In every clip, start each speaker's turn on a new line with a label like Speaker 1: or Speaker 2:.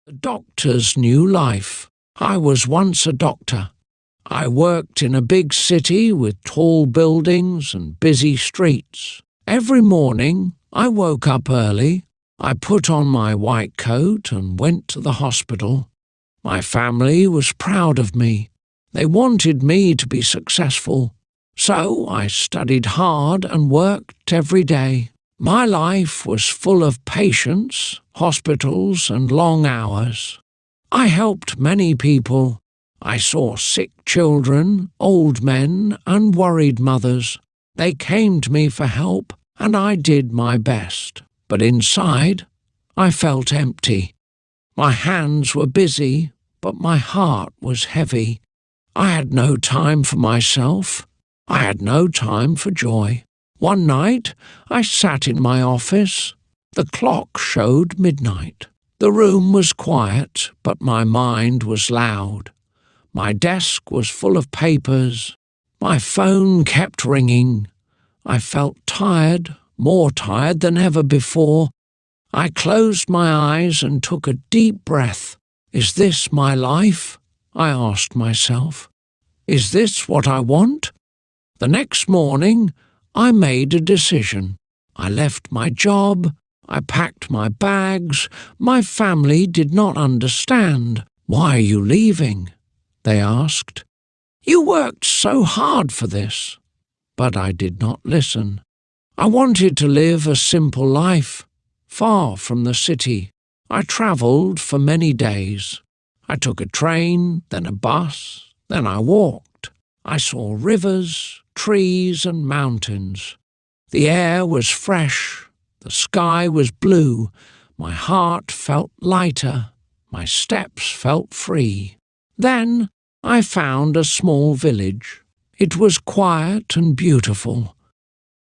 Speaker 1: A doctor's new life. I was once a doctor. I worked in a big city with tall buildings and busy streets. Every morning, I woke up early. I put on my white coat and went to the hospital. My family was proud of me. They wanted me to be successful. So I studied hard and worked every day. My life was full of patients, hospitals, and long hours. I helped many people. I saw sick children, old men, and worried mothers. They came to me for help, and I did my best. But inside, I felt empty. My hands were busy, but my heart was heavy. I had no time for myself. I had no time for joy. One night, I sat in my office. The clock showed midnight. The room was quiet, but my mind was loud. My desk was full of papers. My phone kept ringing. I felt tired, more tired than ever before. I closed my eyes and took a deep breath. Is this my life? I asked myself. Is this what I want? The next morning, I made a decision. I left my job. I packed my bags. My family did not understand. Why are you leaving? They asked. You worked so hard for this. But I did not listen. I wanted to live a simple life, far from the city. I travelled for many days. I took a train, then a bus, then I walked. I saw rivers, trees and mountains. The air was fresh, the sky was blue, my heart felt lighter, my steps felt free. Then I found a small village. It was quiet and beautiful.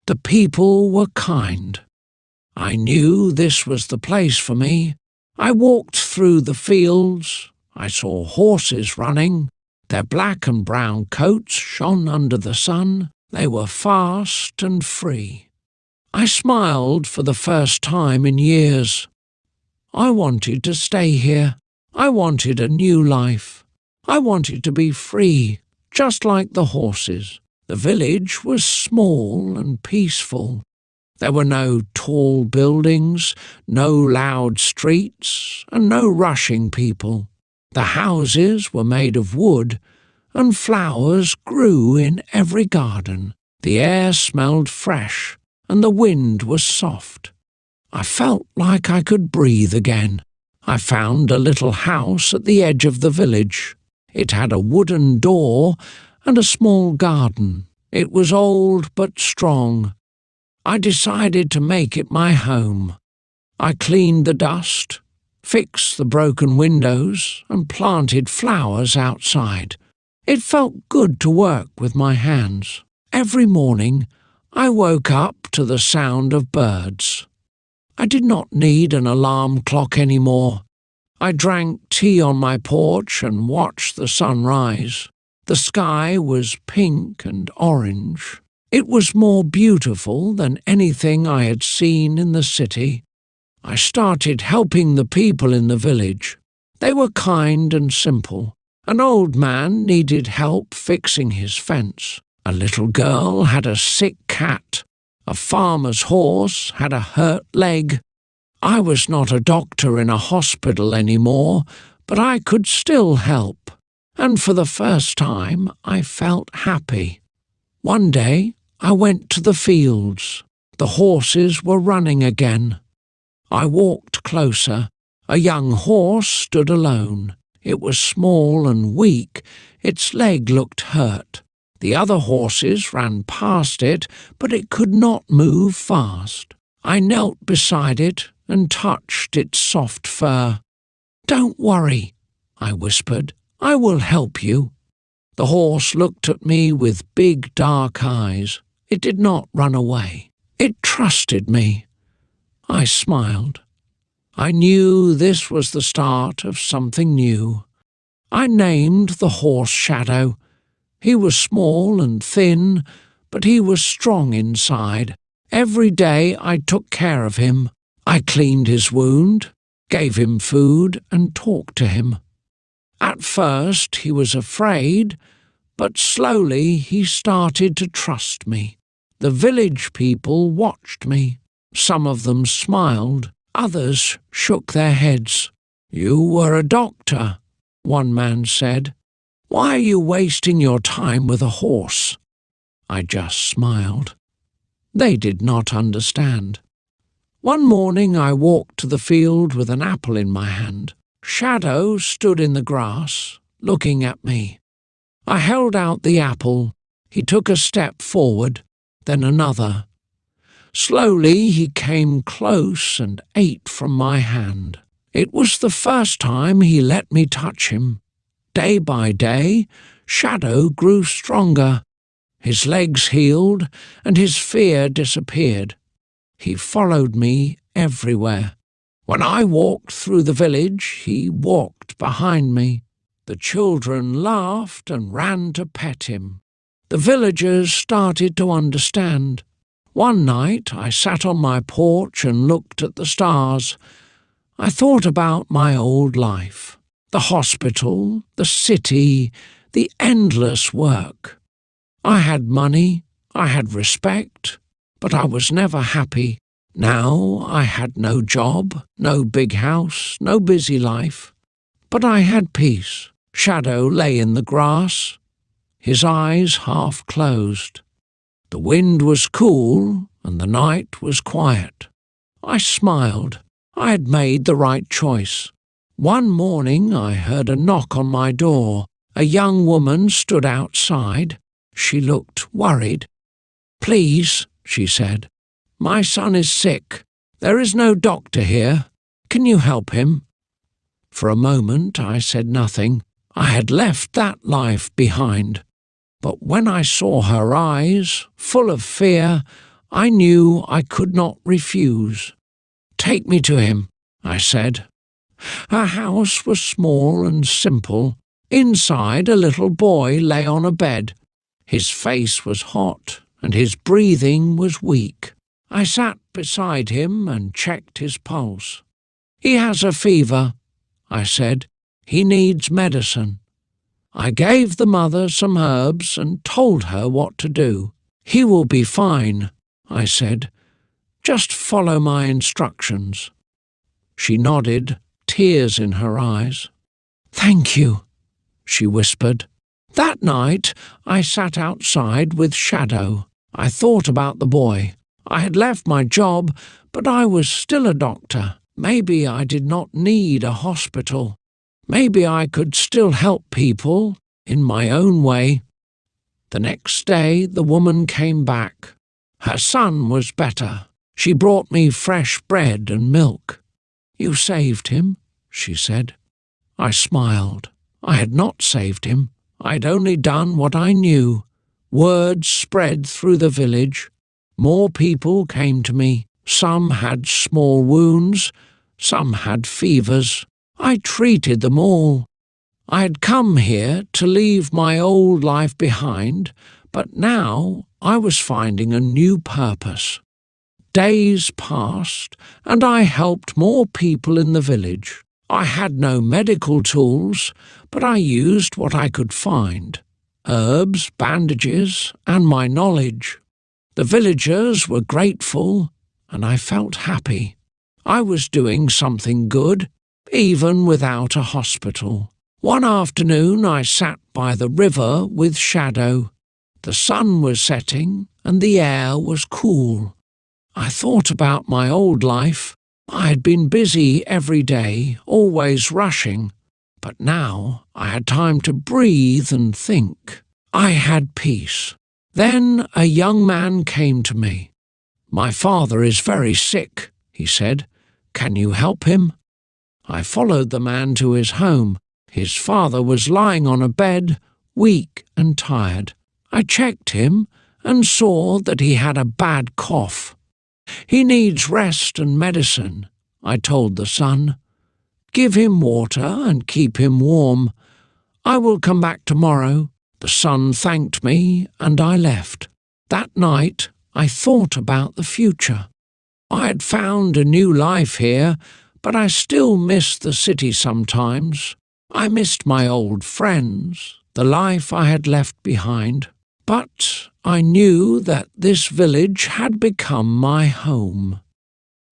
Speaker 1: The people were kind. I knew this was the place for me. I walked through the fields. I saw horses running. Their black and brown coats shone under the sun. They were fast and free. I smiled for the first time in years. I wanted to stay here. I wanted a new life. I wanted to be free, just like the horses. The village was small and peaceful. There were no tall buildings, no loud streets, and no rushing people. The houses were made of wood, and flowers grew in every garden. The air smelled fresh, and the wind was soft. I felt like I could breathe again. I found a little house at the edge of the village. It had a wooden door and a small garden. It was old but strong. I decided to make it my home. I cleaned the dust, fixed the broken windows, and planted flowers outside. It felt good to work with my hands. Every morning, I woke up to the sound of birds. I did not need an alarm clock anymore. I drank tea on my porch and watched the sun rise. The sky was pink and orange. It was more beautiful than anything I had seen in the city. I started helping the people in the village. They were kind and simple. An old man needed help fixing his fence. A little girl had a sick cat. A farmer's horse had a hurt leg. I was not a doctor in a hospital anymore, but I could still help. And for the first time, I felt happy. One day, I went to the fields. The horses were running again. I walked closer. A young horse stood alone. It was small and weak. Its leg looked hurt. The other horses ran past it, but it could not move fast. I knelt beside it and touched its soft fur. "Don't worry," I whispered. "I will help you." The horse looked at me with big dark eyes. It did not run away. It trusted me. I smiled. I knew this was the start of something new. I named the horse Shadow. He was small and thin, but he was strong inside. Every day I took care of him. I cleaned his wound. gave him food and talked to him. At first he was afraid, but slowly he started to trust me. The village people watched me. Some of them smiled, others shook their heads. "You were a doctor," one man said. "Why are you wasting your time with a horse?" I just smiled. They did not understand. One morning I walked to the field with an apple in my hand. Shadow stood in the grass, looking at me. I held out the apple. He took a step forward, then another. Slowly he came close and ate from my hand. It was the first time he let me touch him. Day by day, Shadow grew stronger. His legs healed and his fear disappeared. He followed me everywhere. When I walked through the village, he walked behind me. The children laughed and ran to pet him. The villagers started to understand. One night I sat on my porch and looked at the stars. I thought about my old life, the hospital, the city, the endless work. I had money, I had respect, but I was never happy. Now I had no job, no big house, no busy life. But I had peace. Shadow lay in the grass, his eyes half closed. The wind was cool and the night was quiet. I smiled. I had made the right choice. One morning I heard a knock on my door. A young woman stood outside. She looked worried. "Please," she said, "my son is sick. There is no doctor here. Can you help him?" For a moment I said nothing. I had left that life behind. But when I saw her eyes, full of fear, I knew I could not refuse. "Take me to him," I said. Her house was small and simple. Inside, a little boy lay on a bed. His face was hot and his breathing was weak. I sat beside him and checked his pulse. "He has a fever," I said. "He needs medicine." I gave the mother some herbs and told her what to do. "He will be fine," I said. "Just follow my instructions." She nodded, tears in her eyes. "Thank you," she whispered. That night I sat outside with Shadow. I thought about the boy. I had left my job, but I was still a doctor. Maybe I did not need a hospital. Maybe I could still help people in my own way. The next day the woman came back. Her son was better. She brought me fresh bread and milk. "You saved him," she said. I smiled. I had not saved him. I'd only done what I knew. Word spread through the village. More people came to me. Some had small wounds, some had fevers. I treated them all. I had come here to leave my old life behind, but now I was finding a new purpose. Days passed, and I helped more people in the village. I had no medical tools, but I used what I could find: herbs, bandages, and my knowledge. The villagers were grateful, and I felt happy. I was doing something good, even without a hospital. One afternoon I sat by the river with Shadow. The sun was setting, and the air was cool. I thought about my old life. I had been busy every day, always rushing. But now I had time to breathe and think. I had peace. Then a young man came to me. "My father is very sick," he said. "Can you help him?" I followed the man to his home. His father was lying on a bed, weak and tired. I checked him and saw that he had a bad cough. "He needs rest and medicine," I told the son. "Give him water and keep him warm. I will come back tomorrow." The son thanked me and I left. That night I thought about the future. I had found a new life here, but I still miss the city sometimes. I missed my old friends, the life I had left behind. But I knew that this village had become my home.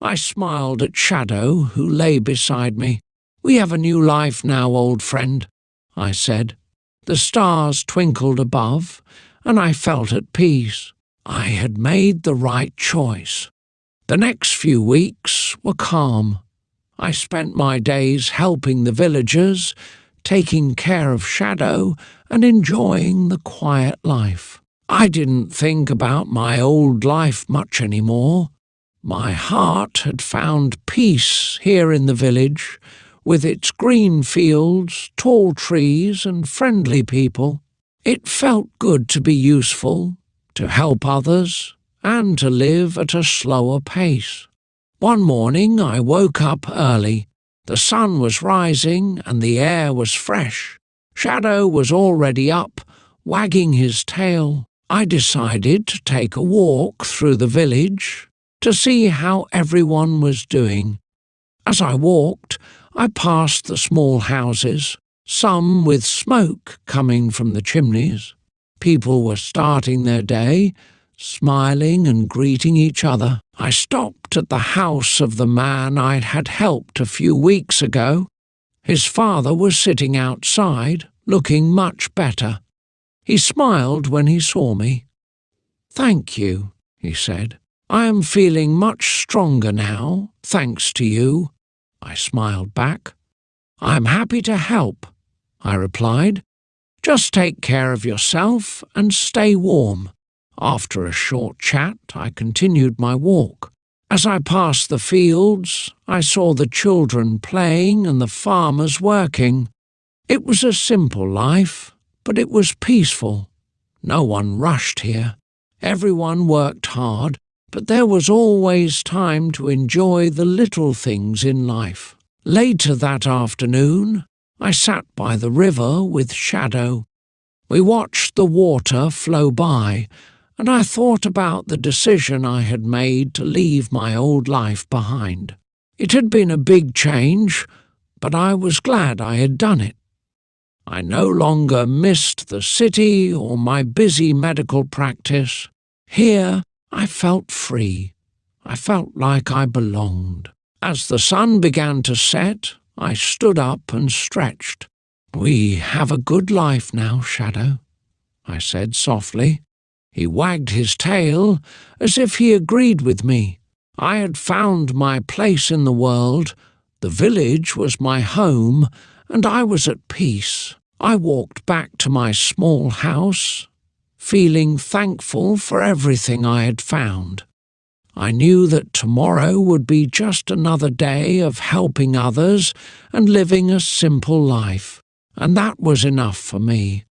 Speaker 1: I smiled at Shadow, who lay beside me. "We have a new life now, old friend," I said. The stars twinkled above, and I felt at peace. I had made the right choice. The next few weeks were calm. I spent my days helping the villagers, taking care of Shadow, and enjoying the quiet life. I didn't think about my old life much anymore. My heart had found peace here in the village, with its green fields, tall trees, and friendly people. It felt good to be useful, to help others, and to live at a slower pace. One morning I woke up early. The sun was rising and the air was fresh. Shadow was already up, wagging his tail. I decided to take a walk through the village to see how everyone was doing. As I walked, I passed the small houses, some with smoke coming from the chimneys. People were starting their day, smiling and greeting each other. I stopped at the house of the man I had helped a few weeks ago. His father was sitting outside, looking much better. He smiled when he saw me. "Thank you," he said. "I am feeling much stronger now, thanks to you." I smiled back. "I'm happy to help," I replied. "Just take care of yourself and stay warm." After a short chat, I continued my walk. As I passed the fields, I saw the children playing and the farmers working. It was a simple life, but it was peaceful. No one rushed here. Everyone worked hard, but there was always time to enjoy the little things in life. Later that afternoon, I sat by the river with Shadow. We watched the water flow by, and I thought about the decision I had made to leave my old life behind. It had been a big change, but I was glad I had done it. I no longer missed the city or my busy medical practice. Here I felt free. I felt like I belonged. As the sun began to set, I stood up and stretched. "We have a good life now, Shadow," I said softly. He wagged his tail as if he agreed with me. I had found my place in the world. The village was my home, and I was at peace. I walked back to my small house, feeling thankful for everything I had found. I knew that tomorrow would be just another day of helping others and living a simple life, and that was enough for me.